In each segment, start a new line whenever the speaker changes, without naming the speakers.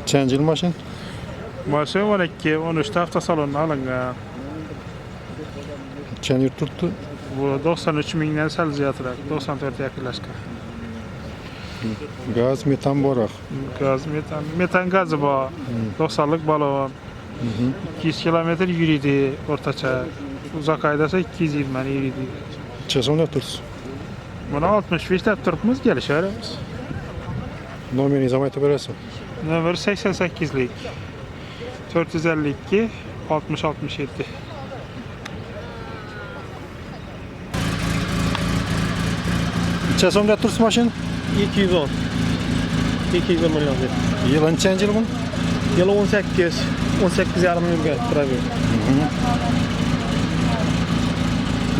Çencil maşın.
Maşın 12-13 hafta salonuna alıngan.
Çen yurt tuttu.
Bu 93 mingden sal ziyatrak, 94 yaklaşık.
Gaz, metan borak.
Gaz, metan gazı bu. 90'lık balon. 200 kilometre yürüdü ortaça. Uzak aydasa 220 yürüdü.
Çeson ne tursun?
Buna 65 dep turupmuz, gelişerimiz.
Nomeri zamayta veresin.
Nömrü 88'lik. 452 60-67.
Çeson ne tursun maşın?
210. 210 milyon lira.
Yılın çencil bunun?
Yılı 18. 18 yarım yürgen durabilir.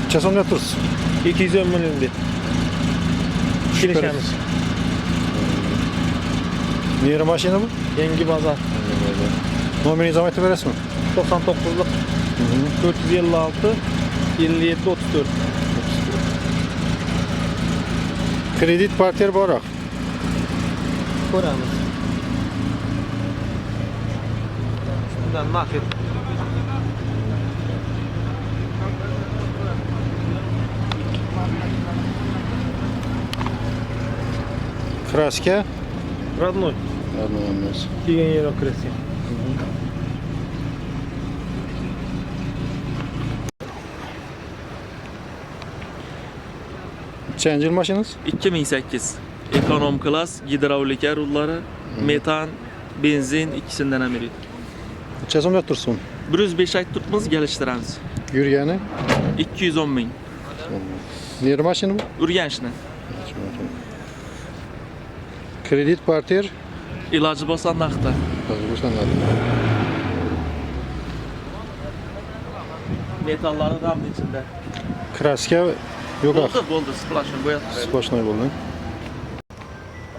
Çeson ne tursun?
210 milyon lira. Gelişemiz.
Nere maşını bu?
Yengi bazar.
Nomeri zamayta veresin.
99'luk. 456 57 34.
Kredit partiyer borak.
Ko'ramiz. Bundan market.
Kraska.
Родной.
Anlamaz.
Keyin yer okresi.
Çencil maşınız?
2008 ekonom klas gidravlika rullari, metan, benzin ikkisinden ham yuradi.
Çeson ne tursun?
105 ay turibmiz, gelishtiramiz.
Yürgeni?
210 ming.
Nere maşını bu?
Urganchni.
Kredit partiyer.
Iloji bo'lsa naqdda.
Hozir bu sanadi.
Metallari ramning ichida.
Kraska yok ah.
Bo'ldi, splashni bo'yatib.
Splashnoy bo'ldi.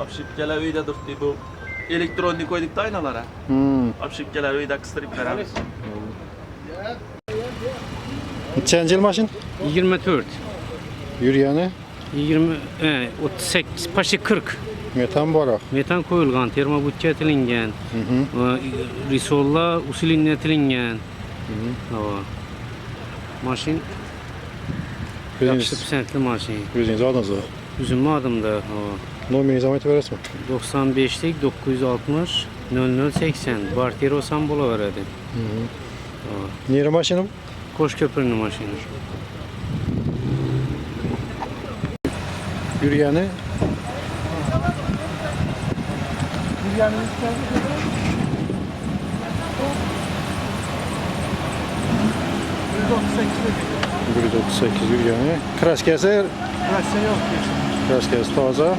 Obshipkalar uyda turibdi bu. Elektronni qo'ydik-da aynalara. Obshipkalar uyda qistirib beramiz.
Çencil maşın?
24,
Yürgeni?
38, paşa 40.
Metan borak.
Metan koyulgan, termobutka etilingan, risolla usulinne etilingan. Maşin yaxshi pisandli maşin.
Yüzünüz adınız var.
Üzümlü adımda.
Nomeri zamayta veresin.
95'lik 960 0080. Barter olsam bulaveradi.
Nere maşını bu?
Koşköprünün maşini.
Yürgeni? Yürgeni 198 yürgeni. Kraskası?
Burası yok ki.
Kraskası taze.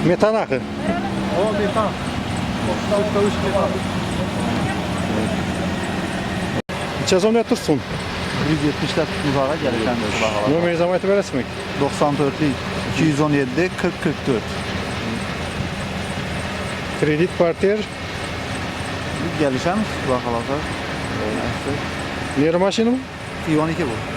Metan akı.
O metan. 93 metan.
Çeson ne tursun?
170 lira tuzağa gelişen de
Nomeri zamayta veresin.
94 217 40 44.
Kredit partiyer.
Gelişen bakalım.
Nere maşını bu?
12 bu.